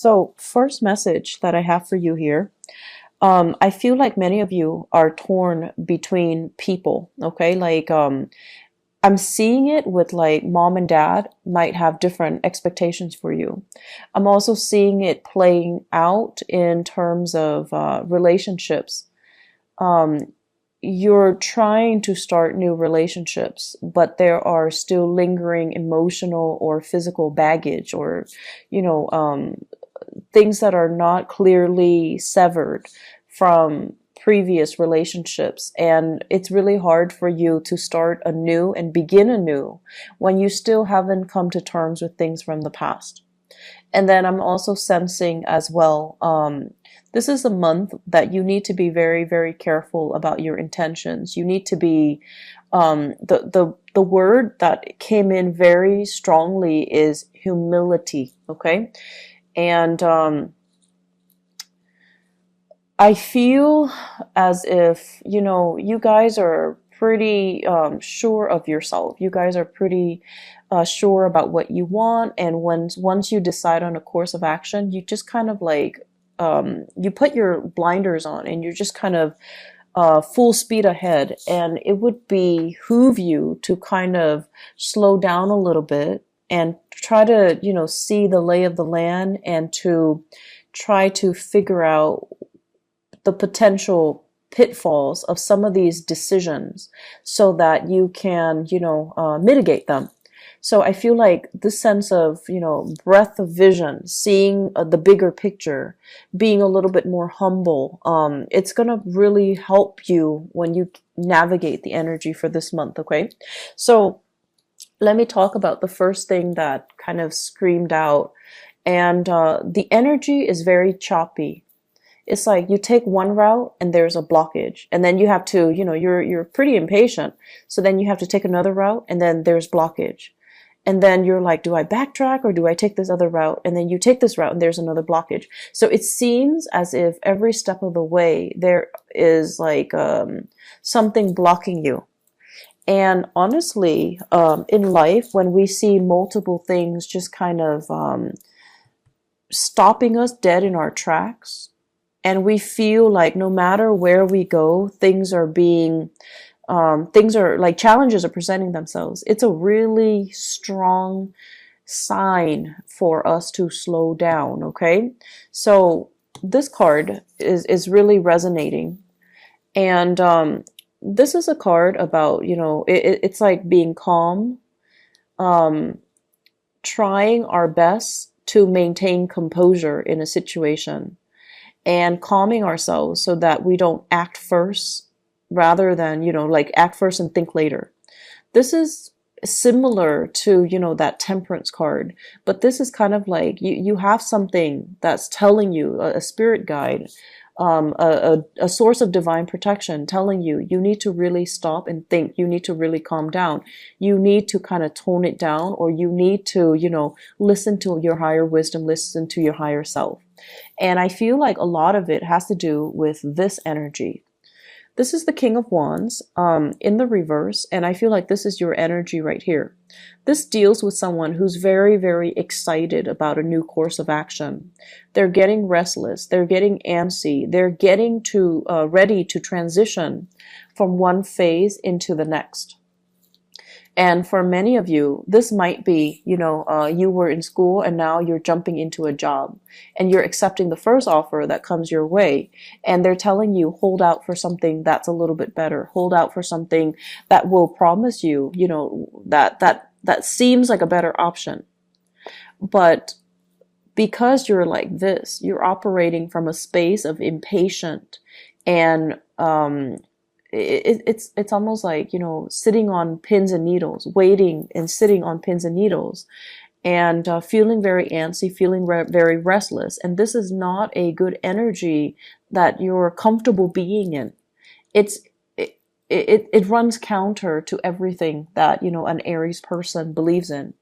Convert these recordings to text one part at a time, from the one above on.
So, first message that I have for you here. I feel like many of you are torn between people, okay? I'm seeing it with like mom and dad might have different expectations for you. I'm also seeing it playing out in terms of relationships. Um, you're trying to start new relationships, but there are still lingering emotional or physical baggage or, you know, things that are not clearly severed from previous relationships. And it's really hard for you to start anew and begin anew when you still haven't come to terms with things from the past. And then I'm also sensing as well, this is a month that you need to be very, very careful about your intentions. You need to be, the word that came in very strongly is humility, okay? And I feel as if, you guys are pretty sure of yourself. You guys are pretty sure about what you want. And once you decide on a course of action, you just kind of like, you put your blinders on and you're just kind of full speed ahead. And it would behoove you to kind of slow down a little bit and try to, see the lay of the land and to try to figure out the potential pitfalls of some of these decisions so that you can, mitigate them. So I feel like this sense of, breadth of vision, seeing the bigger picture, being a little bit more humble, it's going to really help you when you navigate the energy for this month, okay? So let me talk about the first thing that kind of screamed out. And the energy is very choppy. It's like you take one route and there's a blockage, and then you have to, you're pretty impatient. So then you have to take another route and then there's blockage. And then you're like, do I backtrack or do I take this other route? And then you take this route and there's another blockage. So it seems as if every step of the way there is like something blocking you. And honestly, in life, when we see multiple things just kind of stopping us dead in our tracks, and we feel like no matter where we go, things are like challenges are presenting themselves. It's a really strong sign for us to slow down, okay? So this card is really resonating. And this is a card about, it's like being calm, trying our best to maintain composure in a situation, and calming ourselves so that we don't act first rather than, like act first and think later. This is similar to, that temperance card, but this is kind of like you have something that's telling you, a spirit guide, a source of divine protection telling you, you need to really stop and think. You need to really calm down. You need to kind of tone it down, or you need to, listen to your higher wisdom, listen to your higher self. And I feel like a lot of it has to do with this energy. This is the King of Wands in the reverse, and I feel like this is your energy right here. This deals with someone who's very, very excited about a new course of action. They're getting restless. They're getting antsy. They're getting ready to transition from one phase into the next. And for many of you, this might be, you were in school and now you're jumping into a job and you're accepting the first offer that comes your way. And they're telling you, hold out for something that's a little bit better. Hold out for something that will promise you, that seems like a better option. But because you're like this, you're operating from a space of impatient and, it's almost like, sitting on pins and needles, waiting and sitting on pins and needles, and feeling very antsy, feeling very restless. And this is not a good energy that you're comfortable being in. It runs counter to everything that, an Aries person believes in.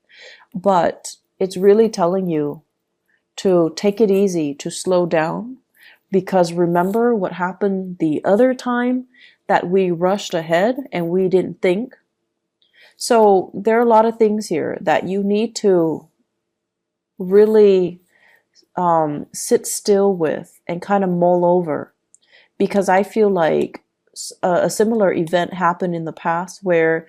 But it's really telling you to take it easy, to slow down, because remember what happened the other time that we rushed ahead and we didn't think. So there are a lot of things here that you need to really sit still with and kind of mull over, because I feel like a similar event happened in the past where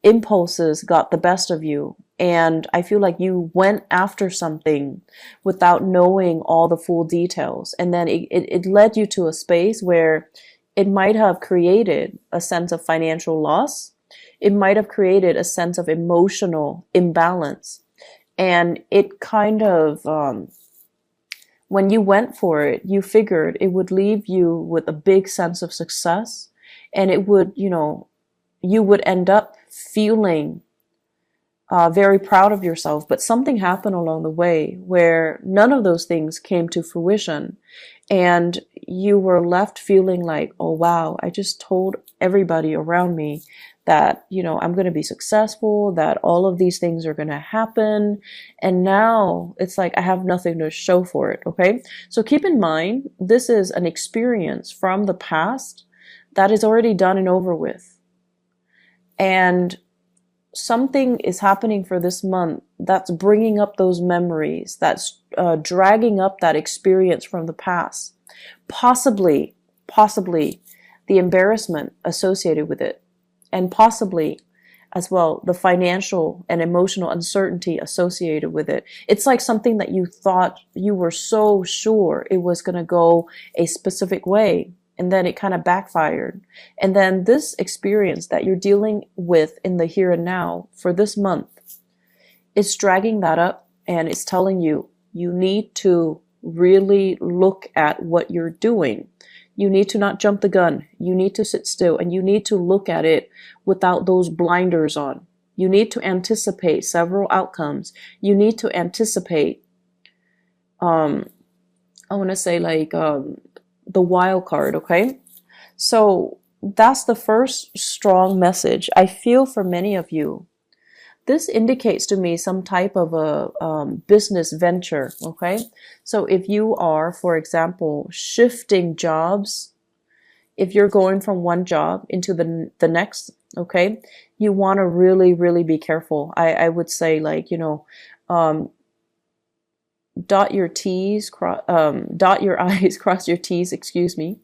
impulses got the best of you. And I feel like you went after something without knowing all the full details. And then it led you to a space where it might have created a sense of financial loss. It might have created a sense of emotional imbalance. And it kind of, when you went for it, you figured it would leave you with a big sense of success, and it would, you would end up feeling very proud of yourself. But something happened along the way where none of those things came to fruition, and you were left feeling like, oh wow, I just told everybody around me that, I'm going to be successful, that all of these things are going to happen. And now it's like I have nothing to show for it. Okay. So keep in mind, this is an experience from the past that is already done and over with. And something is happening for this month that's bringing up those memories, that's dragging up that experience from the past. Possibly the embarrassment associated with it. And possibly as well the financial and emotional uncertainty associated with it. It's like something that you thought, you were so sure it was going to go a specific way, and then it kind of backfired. And then this experience that you're dealing with in the here and now for this month is dragging that up, and it's telling you, you need to really look at what you're doing. You need to not jump the gun. You need to sit still, and you need to look at it without those blinders on. You need to anticipate several outcomes. You need to anticipate, I want to say like the wild card, okay? So that's the first strong message. I feel for many of you, this indicates to me some type of a business venture, okay? So if you are, for example, shifting jobs, if you're going from one job into the next, okay, you want to really, really be careful. I would say like, dot your T's, dot your I's, cross your T's, excuse me.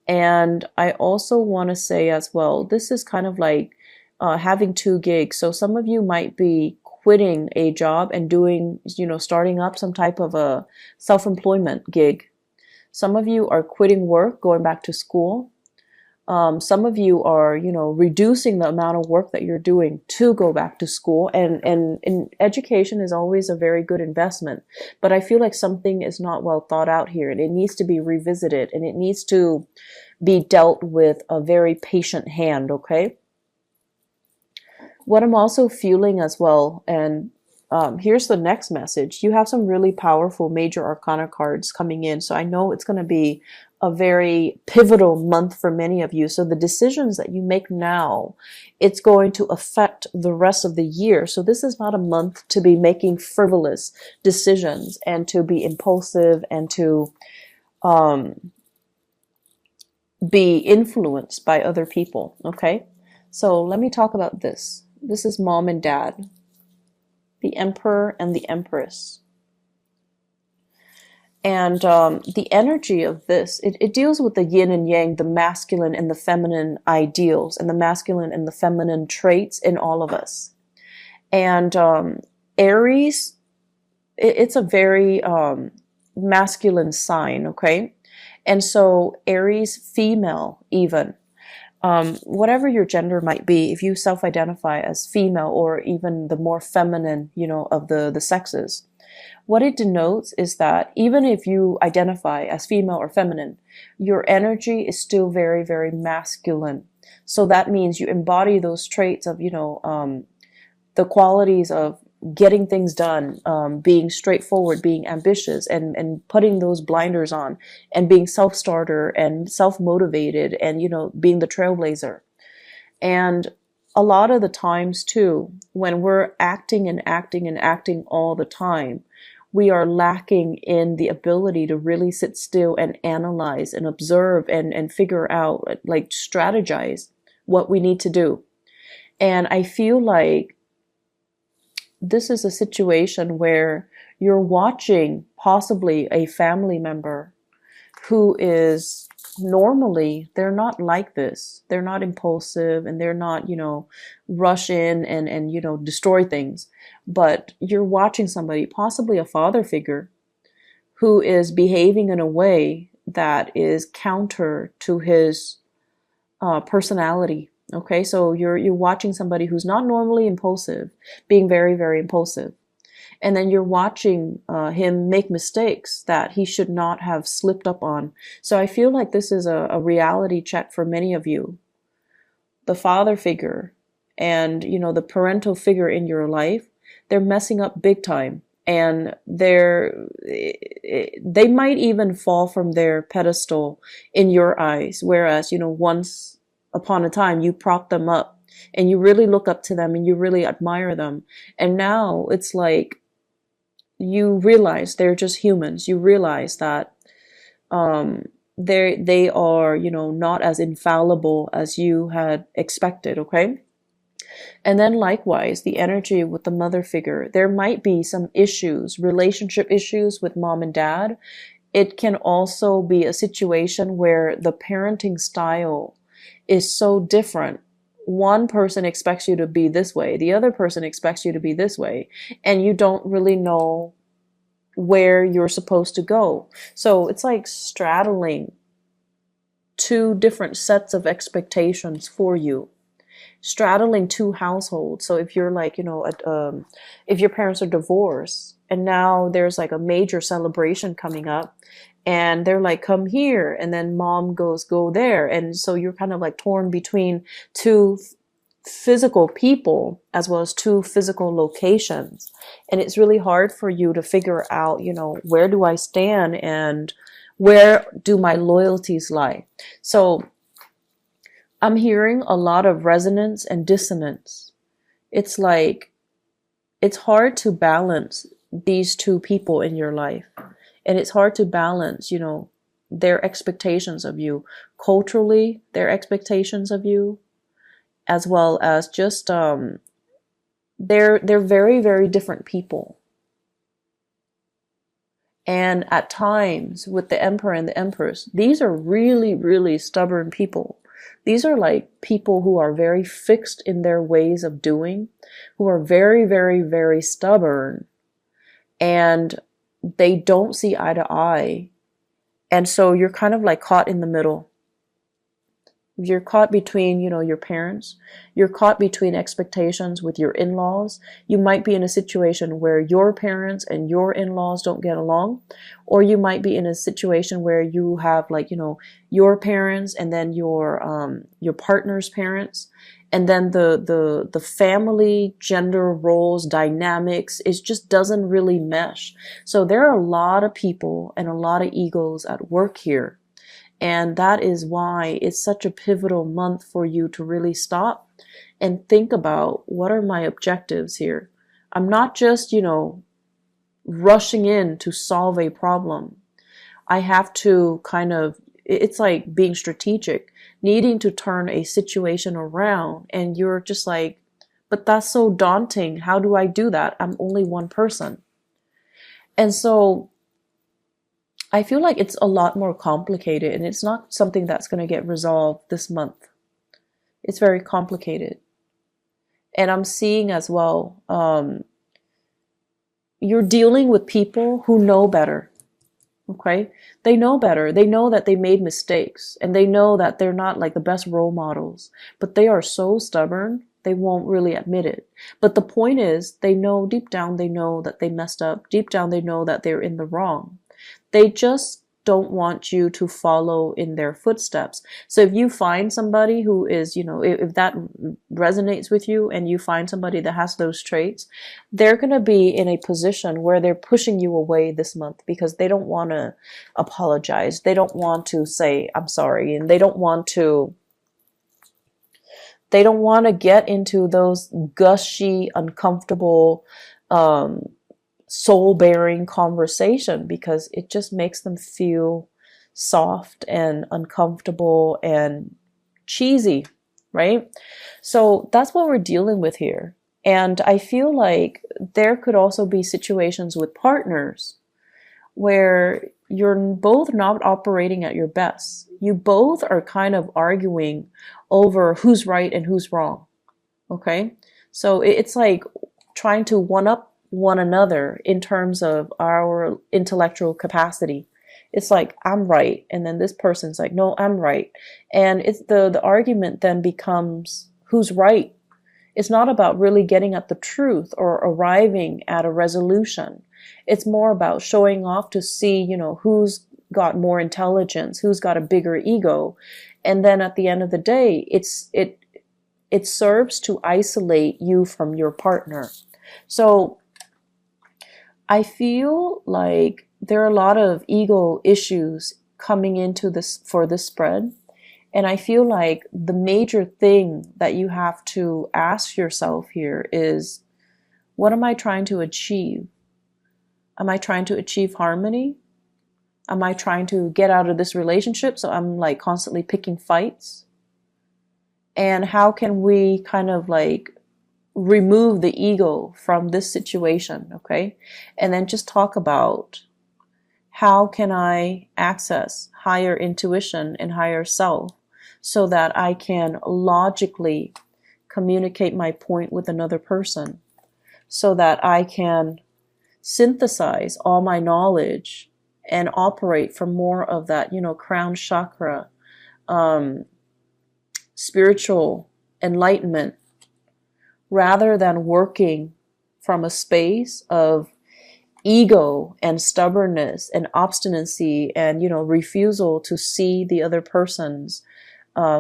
And I also want to say as well, this is kind of like having two gigs. So some of you might be quitting a job and doing, starting up some type of a self-employment gig. Some of you are quitting work, going back to school. Some of you are, reducing the amount of work that you're doing to go back to school. And education is always a very good investment. But I feel like something is not well thought out here, and it needs to be revisited, and it needs to be dealt with a very patient hand, okay? What I'm also feeling as well, and here's the next message. You have some really powerful major arcana cards coming in. So I know it's going to be a very pivotal month for many of you. So the decisions that you make now, it's going to affect the rest of the year. So this is not a month to be making frivolous decisions and to be impulsive and to be influenced by other people. Okay. So let me talk about this. This is mom and dad, the emperor and the empress. And the energy of this, it deals with the yin and yang, the masculine and the feminine ideals, and the masculine and the feminine traits in all of us. And Aries, it's a very masculine sign, okay? And so Aries female even, whatever your gender might be, if you self-identify as female or even the more feminine, of the sexes, what it denotes is that even if you identify as female or feminine, your energy is still very, very masculine. So that means you embody those traits of, the qualities of getting things done, being straightforward, being ambitious, and putting those blinders on, and being self-starter and self-motivated, and, being the trailblazer. And a lot of the times too, when we're acting and acting and acting all the time, we are lacking in the ability to really sit still and analyze and observe and figure out, like strategize what we need to do. And I feel like this is a situation where you're watching possibly a family member who is normally, they're not like this. They're not impulsive, and they're not, rush in and destroy things. But you're watching somebody, possibly a father figure, who is behaving in a way that is counter to his personality. Okay, so you're watching somebody who's not normally impulsive, being very, very impulsive. And then you're watching him make mistakes that he should not have slipped up on. So I feel like this is a reality check for many of you. The father figure and, the parental figure in your life, they're messing up big time. And they might even fall from their pedestal in your eyes. Whereas, once upon a time, you prop them up and you really look up to them and you really admire them. And now it's like, you realize they're just humans. You realize that they are, not as infallible as you had expected, okay? And then likewise, the energy with the mother figure. There might be some issues, relationship issues with mom and dad. It can also be a situation where the parenting style is so different. One person expects you to be this way, the other person expects you to be this way, and you don't really know where you're supposed to go. So it's like straddling two different sets of expectations for you, straddling two households. So if you're like, if your parents are divorced and now there's like a major celebration coming up, and they're like, come here, and then mom goes, go there. And so you're kind of like torn between two physical people as well as two physical locations. And it's really hard for you to figure out, where do I stand and where do my loyalties lie? So I'm hearing a lot of resonance and dissonance. It's like, it's hard to balance these two people in your life. And it's hard to balance, their expectations of you, culturally, their expectations of you, as well as just, they're very, very different people. And at times with the emperor and the empress, these are really, really stubborn people. These are like people who are very fixed in their ways of doing, who are very, very, very stubborn, and they don't see eye to eye. And so you're kind of like caught in the middle. You're caught between, your parents. You're caught between expectations with your in-laws. You might be in a situation where your parents and your in-laws don't get along. Or you might be in a situation where you have like, your parents and then your partner's parents. And then the family gender roles dynamics, it just doesn't really mesh. So there are a lot of people and a lot of egos at work here. And that is why it's such a pivotal month for you to really stop and think about, what are my objectives here? I'm not just, rushing in to solve a problem. I have to kind of, it's like being strategic, needing to turn a situation around. And you're just like, but that's so daunting. How do I do that? I'm only one person. And so I feel like it's a lot more complicated, and it's not something that's going to get resolved this month. It's very complicated. And I'm seeing as well, you're dealing with people who know better. Okay? They know better. They know that they made mistakes, and they know that they're not like the best role models, but they are so stubborn, they won't really admit it. But the point is, they know deep down, they know that they messed up. Deep down, they know that they're in the wrong. They just don't want you to follow in their footsteps. So if you find somebody who is, if that resonates with you and you find somebody that has those traits, they're going to be in a position where they're pushing you away this month because they don't want to apologize. They don't want to say, I'm sorry. And they don't want to get into those gushy, uncomfortable, soul-bearing conversation, because it just makes them feel soft and uncomfortable and cheesy, right? So that's what we're dealing with here. And I feel like there could also be situations with partners where you're both not operating at your best. You both are kind of arguing over who's right and who's wrong. Okay? So it's like trying to one up one another in terms of our intellectual capacity. It's like, I'm right. And then this person's like, no, I'm right. And it's the argument then becomes who's right. It's not about really getting at the truth or arriving at a resolution. It's more about showing off to see, who's got more intelligence, who's got a bigger ego. And then at the end of the day, it serves to isolate you from your partner. So I feel like there are a lot of ego issues coming into this for this spread. And I feel like the major thing that you have to ask yourself here is, what am I trying to achieve? Am I trying to achieve harmony? Am I trying to get out of this relationship so I'm like constantly picking fights? And how can we kind of like remove the ego from this situation, okay? And then just talk about how can I access higher intuition and higher self so that I can logically communicate my point with another person, so that I can synthesize all my knowledge and operate from more of that, crown chakra, spiritual enlightenment, rather than working from a space of ego and stubbornness and obstinacy and, refusal to see the other person's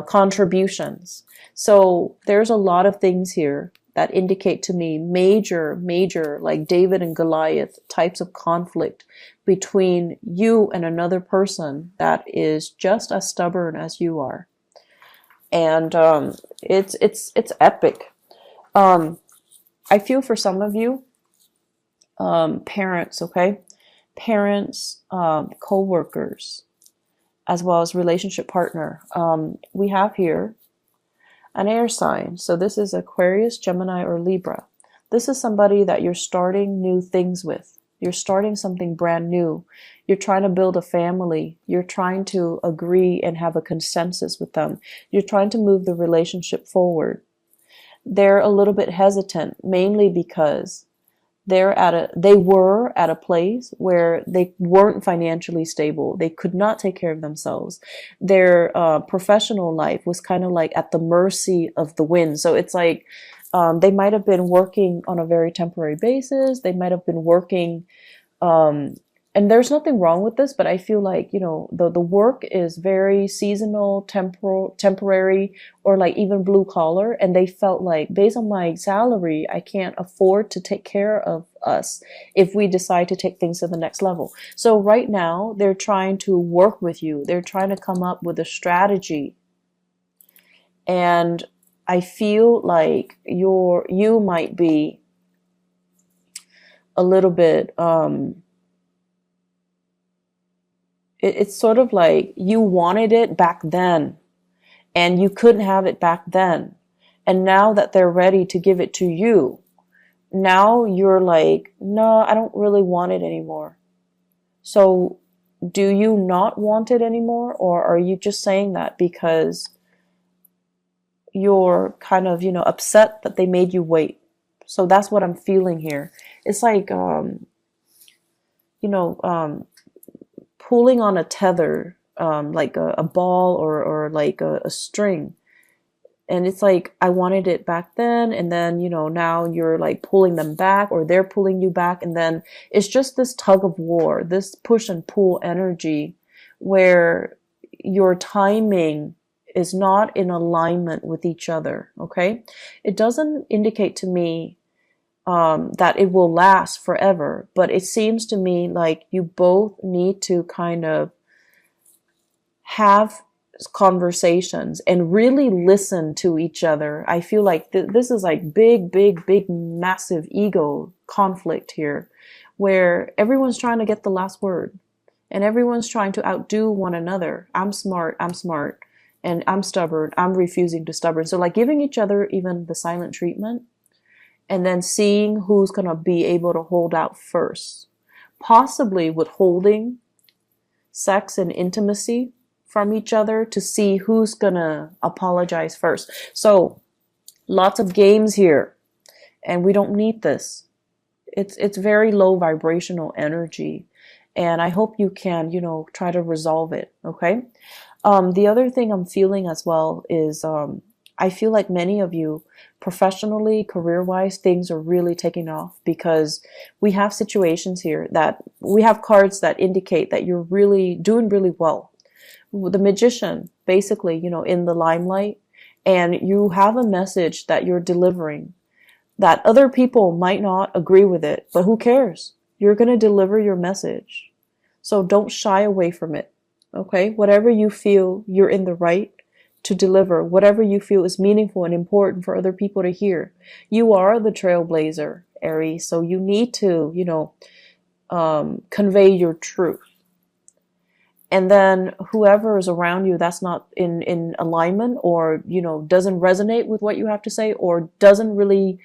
contributions. So there's a lot of things here that indicate to me major, like David and Goliath types of conflict between you and another person that is just as stubborn as you are. And it's epic. I feel for some of you, parents, okay? Parents, co-workers, as well as relationship partner. We have here an air sign. So this is Aquarius, Gemini, or Libra. This is somebody that you're starting new things with. You're starting something brand new. You're trying to build a family. You're trying to agree and have a consensus with them. You're trying to move the relationship forward. They're a little bit hesitant, mainly because they were at a place where they weren't financially stable. They could not take care of themselves. Their professional life was kind of like at the mercy of the wind. So it's like they might have been working on a very temporary basis. They might have been working and there's nothing wrong with this, but I feel like, the work is very seasonal, temporary, or like even blue collar. And they felt like, based on my salary, I can't afford to take care of us if we decide to take things to the next level. So right now they're trying to work with you. They're trying to come up with a strategy. And I feel like you might be a little bit, it's sort of like you wanted it back then and you couldn't have it back then. And now that they're ready to give it to you, now you're like, no, I don't really want it anymore. So do you not want it anymore? Or are you just saying that because you're kind of, upset that they made you wait? So that's what I'm feeling here. It's like, pulling on a tether, like a ball or like a string. And it's like, I wanted it back then. And then, now you're like pulling them back, or they're pulling you back. And then it's just this tug of war, this push and pull energy where your timing is not in alignment with each other. Okay. It doesn't indicate to me that it will last forever, but it seems to me like you both need to kind of have conversations and really listen to each other. I feel like this is like big, massive ego conflict here, where everyone's trying to get the last word and everyone's trying to outdo one another. I'm smart, and I'm stubborn, I'm refusing to stubborn. So like giving each other even the silent treatment and then seeing who's going to be able to hold out first, possibly withholding sex and intimacy from each other to see who's going to apologize first. So lots of games here, and we don't need this. It's very low vibrational energy, and I hope you can, try to resolve it. Okay. The other thing I'm feeling as well is I feel like many of you, professionally, career-wise, things are really taking off because we have situations here that we have cards that indicate that you're really doing really well. The Magician, basically, in the limelight, and you have a message that you're delivering that other people might not agree with it, but who cares? You're going to deliver your message. So don't shy away from it. Okay? Whatever you feel you're in the right to deliver, whatever you feel is meaningful and important for other people to hear. You are the trailblazer, Aries, so you need to, convey your truth. And then whoever is around you that's not in alignment, or, doesn't resonate with what you have to say, or doesn't really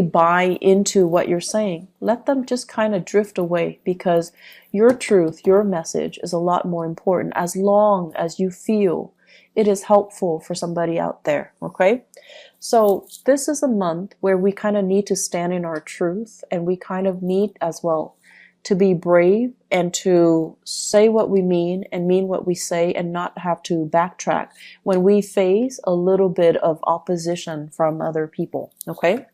buy into what you're saying, let them just kind of drift away, because your truth, your message is a lot more important as long as you feel it is helpful for somebody out there. Okay? So this is a month where we kind of need to stand in our truth, and we kind of need as well to be brave and to say what we mean and mean what we say, and not have to backtrack when we face a little bit of opposition from other people. Okay?